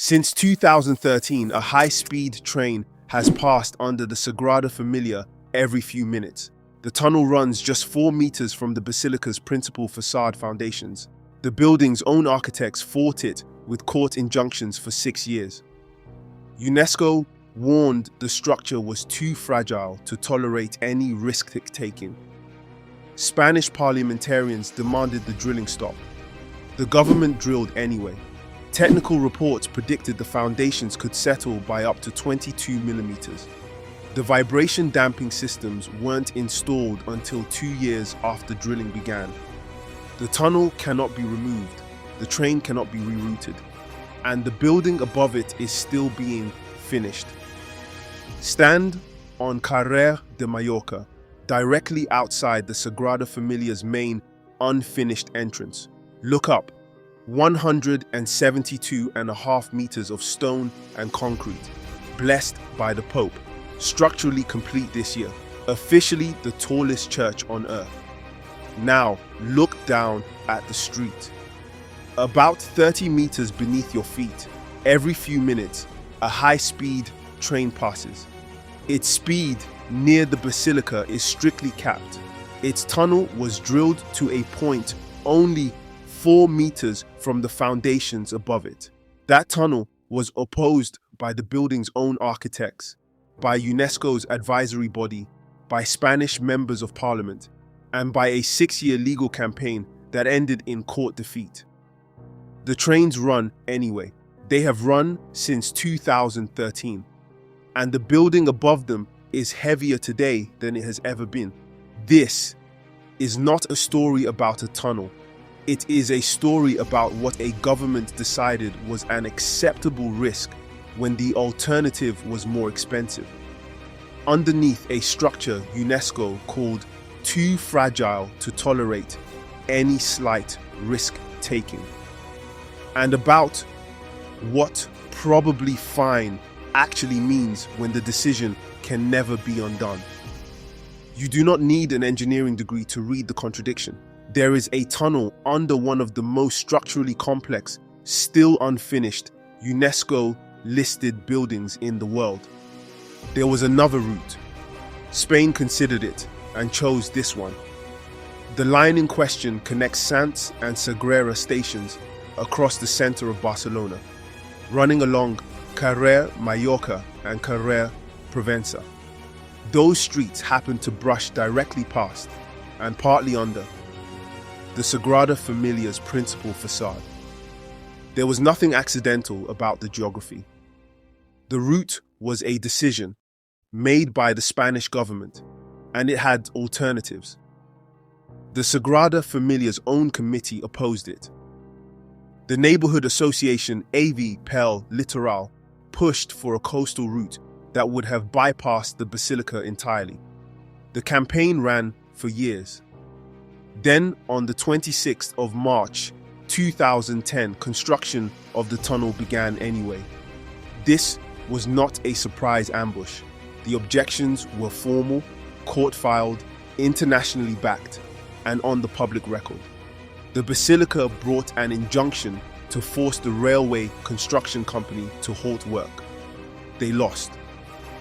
Since 2013, a high-speed train has passed under the Sagrada Familia every few minutes. The tunnel runs just 4 meters from the basilica's principal facade foundations. The building's own architects fought it with court injunctions for 6 years. UNESCO warned the structure was too fragile to tolerate any risk-taking. Spanish parliamentarians demanded the drilling stop. The government drilled anyway. Technical reports predicted the foundations could settle by up to 22 millimeters. The vibration damping systems weren't installed until 2 years after drilling began. The tunnel cannot be removed, the train cannot be rerouted, and the building above it is still being finished. Stand on Carrer de Mallorca, directly outside the Sagrada Familia's main unfinished entrance. Look up. 172.5 meters of stone and concrete, blessed by the Pope, structurally complete this year, officially the tallest church on earth. Now, look down at the street. About 30 meters beneath your feet, every few minutes, a high-speed train passes. Its speed near the basilica is strictly capped. Its tunnel was drilled to a point only 4 meters from the foundations above it. That tunnel was opposed by the building's own architects, by UNESCO's advisory body, by Spanish members of parliament, and by a 6-year legal campaign that ended in court defeat. The trains run anyway. They have run since 2013, and the building above them is heavier today than it has ever been. This is not a story about a tunnel. It is a story about what a government decided was an acceptable risk when the alternative was more expensive. Underneath a structure UNESCO called too fragile to tolerate any slight risk-taking. And about what probably fine actually means when the decision can never be undone. You do not need an engineering degree to read the contradiction. There is a tunnel under one of the most structurally complex, still unfinished, UNESCO-listed buildings in the world. There was another route. Spain considered it and chose this one. The line in question connects Sants and Sagrera stations across the center of Barcelona, running along Carrer Mallorca and Carrer Provença. Those streets happen to brush directly past and partly under the Sagrada Familia's principal facade. There was nothing accidental about the geography. The route was a decision made by the Spanish government, and it had alternatives. The Sagrada Familia's own committee opposed it. The neighborhood association AV Pel Litoral pushed for a coastal route that would have bypassed the basilica entirely. The campaign ran for years. Then, on the 26th of March 2010, construction of the tunnel began anyway. This was not a surprise ambush. The objections were formal, court-filed, internationally backed, and on the public record. The basilica brought an injunction to force the railway construction company to halt work. They lost.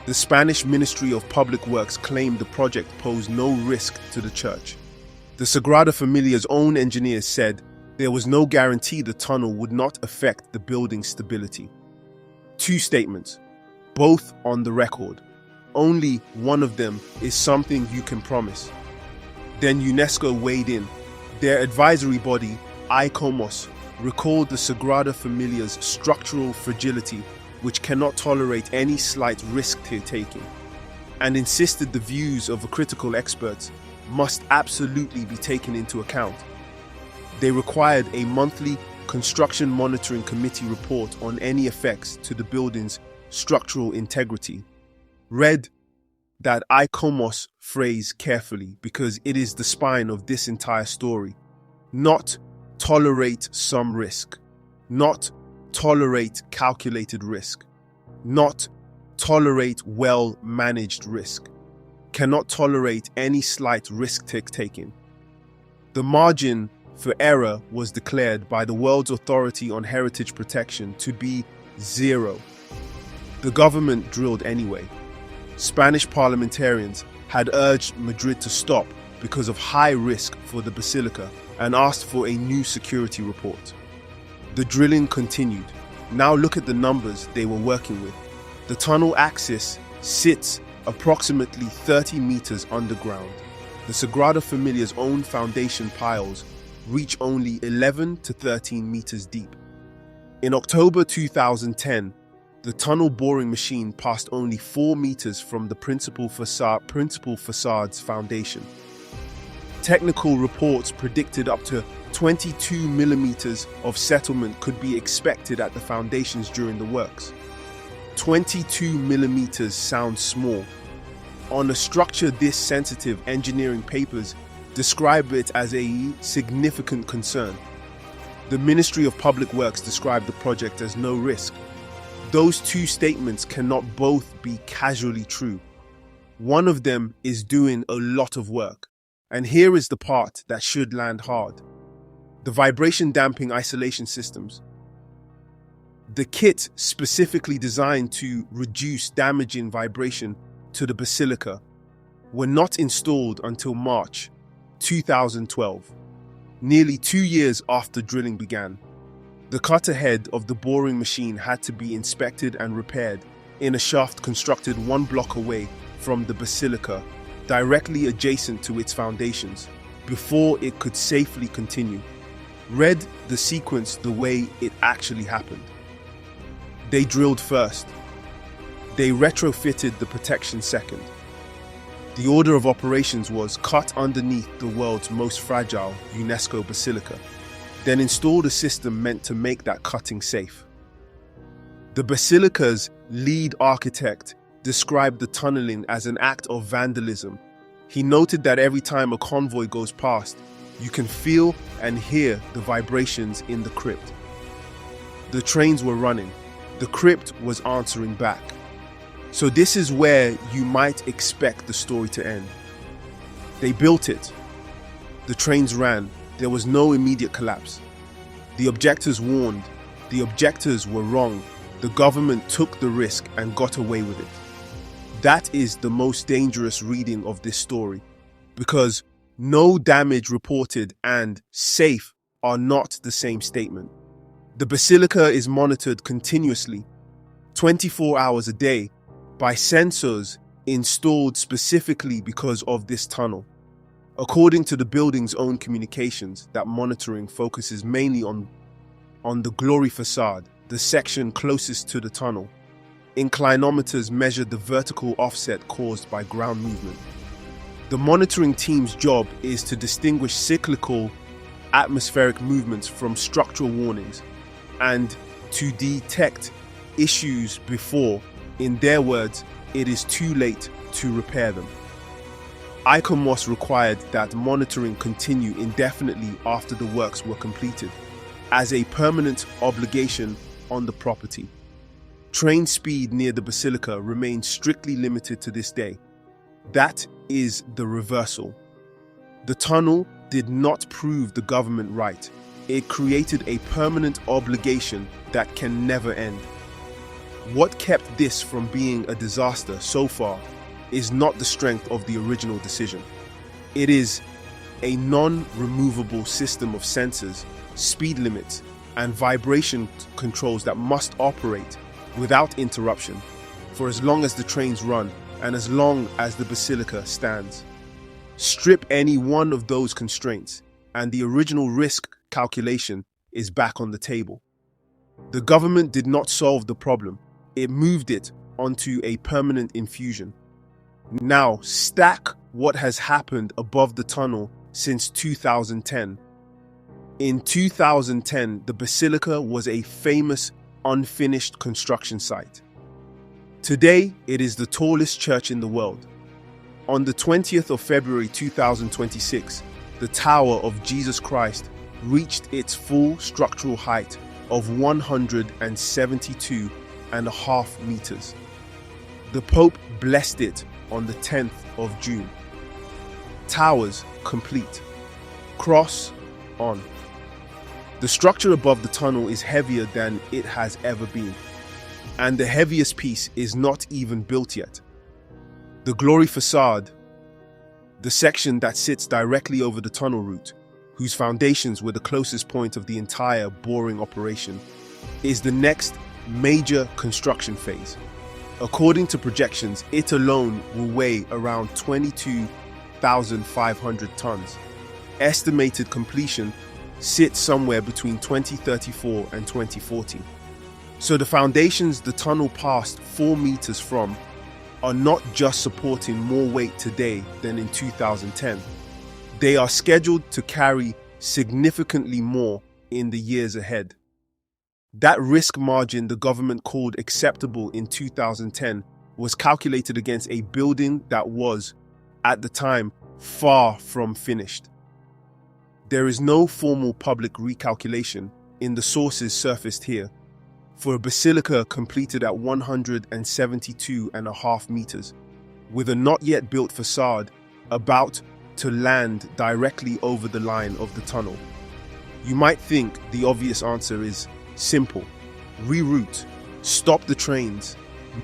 The Spanish Ministry of Public Works claimed the project posed no risk to the church. The Sagrada Familia's own engineers said there was no guarantee the tunnel would not affect the building's stability. 2 statements, both on the record. Only one of them is something you can promise. Then UNESCO weighed in. Their advisory body, ICOMOS, recalled the Sagrada Familia's structural fragility, which cannot tolerate any slight risk-taking, and insisted the views of critical experts must absolutely be taken into account. They required a monthly construction monitoring committee report on any effects to the building's structural integrity. Read that ICOMOS phrase carefully because it is the spine of this entire story. Not tolerate some risk. Not tolerate calculated risk. Not tolerate well-managed risk. Cannot tolerate any slight risk-taking. The margin for error was declared by the world's authority on heritage protection to be Zero. The government drilled anyway. Spanish parliamentarians had urged Madrid to stop because of high risk for the basilica and asked for a new security report. The drilling continued. Now look at the numbers they were working with. The tunnel axis sits approximately 30 meters underground. The Sagrada Familia's own foundation piles reach only 11 to 13 meters deep. In October 2010, the tunnel boring machine passed only 4 meters from the principal facade's foundation. Technical reports predicted up to 22 millimeters of settlement could be expected at the foundations during the works. 22 millimeters sounds small. On a structure this sensitive, engineering papers describe it as a significant concern. The Ministry of Public Works described the project as no risk. Those two statements cannot both be casually true. One of them is doing a lot of work. And here is the part that should land hard. The vibration damping isolation systems. The kit specifically designed to reduce damaging vibration to the basilica were not installed until March 2012, nearly 2 years after drilling began. The cutter head of the boring machine had to be inspected and repaired in a shaft constructed 1 block away from the basilica, directly adjacent to its foundations, before it could safely continue. Read the sequence the way it actually happened. They drilled first. They retrofitted the protection second. The order of operations was cut underneath the world's most fragile UNESCO basilica, then installed a system meant to make that cutting safe. The basilica's lead architect described the tunneling as an act of vandalism. He noted that every time a convoy goes past, you can feel and hear the vibrations in the crypt. The trains were running. The crypt was answering back. So this is where you might expect the story to end. They built it. The trains ran. There was no immediate collapse. The objectors warned. The objectors were wrong. The government took the risk and got away with it. That is the most dangerous reading of this story, because no damage reported and safe are not the same statement. The basilica is monitored continuously, 24 hours a day, by sensors installed specifically because of this tunnel. According to the building's own communications, that monitoring focuses mainly on the glory facade, the section closest to the tunnel. Inclinometers measure the vertical offset caused by ground movement. The monitoring team's job is to distinguish cyclical atmospheric movements from structural warnings and to detect issues before, in their words, it is too late to repair them. ICOMOS required that monitoring continue indefinitely after the works were completed, as a permanent obligation on the property. Train speed near the basilica remains strictly limited to this day. That is the reversal. The tunnel did not prove the government right. It created a permanent obligation that can never end. What kept this from being a disaster so far is not the strength of the original decision. It is a non-removable system of sensors, speed limits, and vibration controls that must operate without interruption for as long as the trains run and as long as the basilica stands. Strip any one of those constraints and the original risk calculation is back on the table. The government did not solve the problem. It moved it onto a permanent infusion. Now stack what has happened above the tunnel since 2010. In 2010, the basilica was a famous unfinished construction site. Today, it is the tallest church in the world. On the 20th of February 2026, the Tower of Jesus Christ reached its full structural height of 172.5 meters. The Pope blessed it on the 10th of June. Towers complete. Cross on. The structure above the tunnel is heavier than it has ever been. And the heaviest piece is not even built yet. The glory facade, the section that sits directly over the tunnel route, whose foundations were the closest point of the entire boring operation, is the next major construction phase. According to projections, it alone will weigh around 22,500 tons. Estimated completion sits somewhere between 2034 and 2040. So the foundations the tunnel passed 4 meters from are not just supporting more weight today than in 2010. They are scheduled to carry significantly more in the years ahead. That risk margin the government called acceptable in 2010 was calculated against a building that was, at the time, far from finished. There is no formal public recalculation in the sources surfaced here for a basilica completed at 172.5 meters, with a not yet built facade about to land directly over the line of the tunnel. You might think the obvious answer is simple: reroute, stop the trains,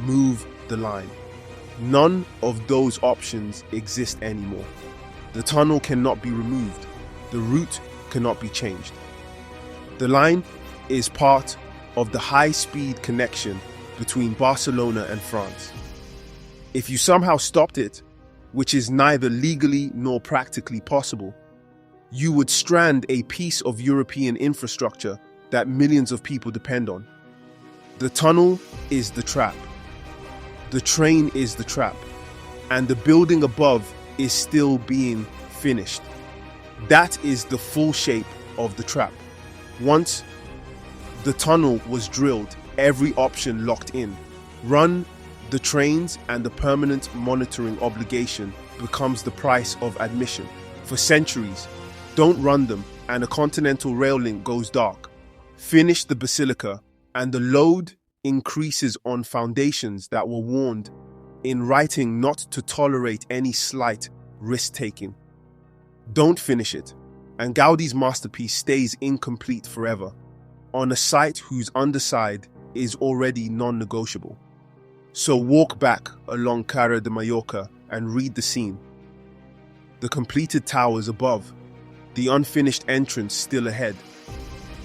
move the line. None of those options exist anymore. The tunnel cannot be removed. The route cannot be changed. The line is part of the high-speed connection between Barcelona and France. If you somehow stopped it, which is neither legally nor practically possible, you would strand a piece of European infrastructure that millions of people depend on. The tunnel is the trap. The train is the trap. And the building above is still being finished. That is the full shape of the trap. Once the tunnel was drilled, every option locked in. Run the trains, and the permanent monitoring obligation becomes the price of admission. For centuries, don't run them and a continental rail link goes dark. Finish the basilica and the load increases on foundations that were warned in writing not to tolerate any slight risk-taking. Don't finish it, and Gaudí's masterpiece stays incomplete forever, on a site whose underside is already non-negotiable. So walk back along Cara de Mallorca and read the scene. The completed towers above, the unfinished entrance still ahead,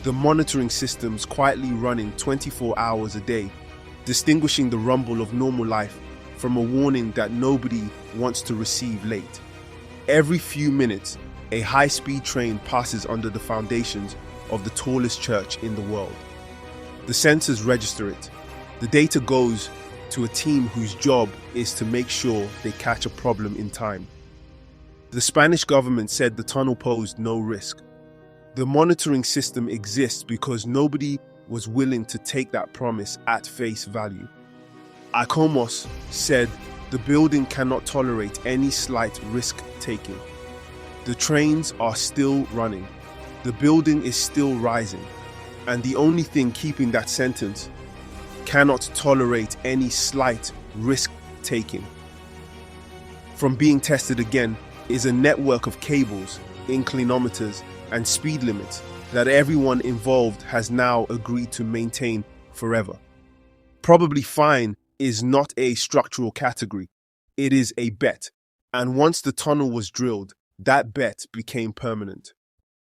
the monitoring systems quietly running 24 hours a day, distinguishing the rumble of normal life from a warning that nobody wants to receive late. Every few minutes, a high-speed train passes under the foundations of the tallest church in the world. The sensors register it. The data goes to a team whose job is to make sure they catch a problem in time. The Spanish government said the tunnel posed no risk. The monitoring system exists because nobody was willing to take that promise at face value. ICOMOS said the building cannot tolerate any slight risk-taking. The trains are still running. The building is still rising. And the only thing keeping that sentence, cannot tolerate any slight risk-taking, from being tested again, is a network of cables, inclinometers, and speed limits that everyone involved has now agreed to maintain forever. Probably fine is not a structural category. It is a bet. And once the tunnel was drilled, that bet became permanent.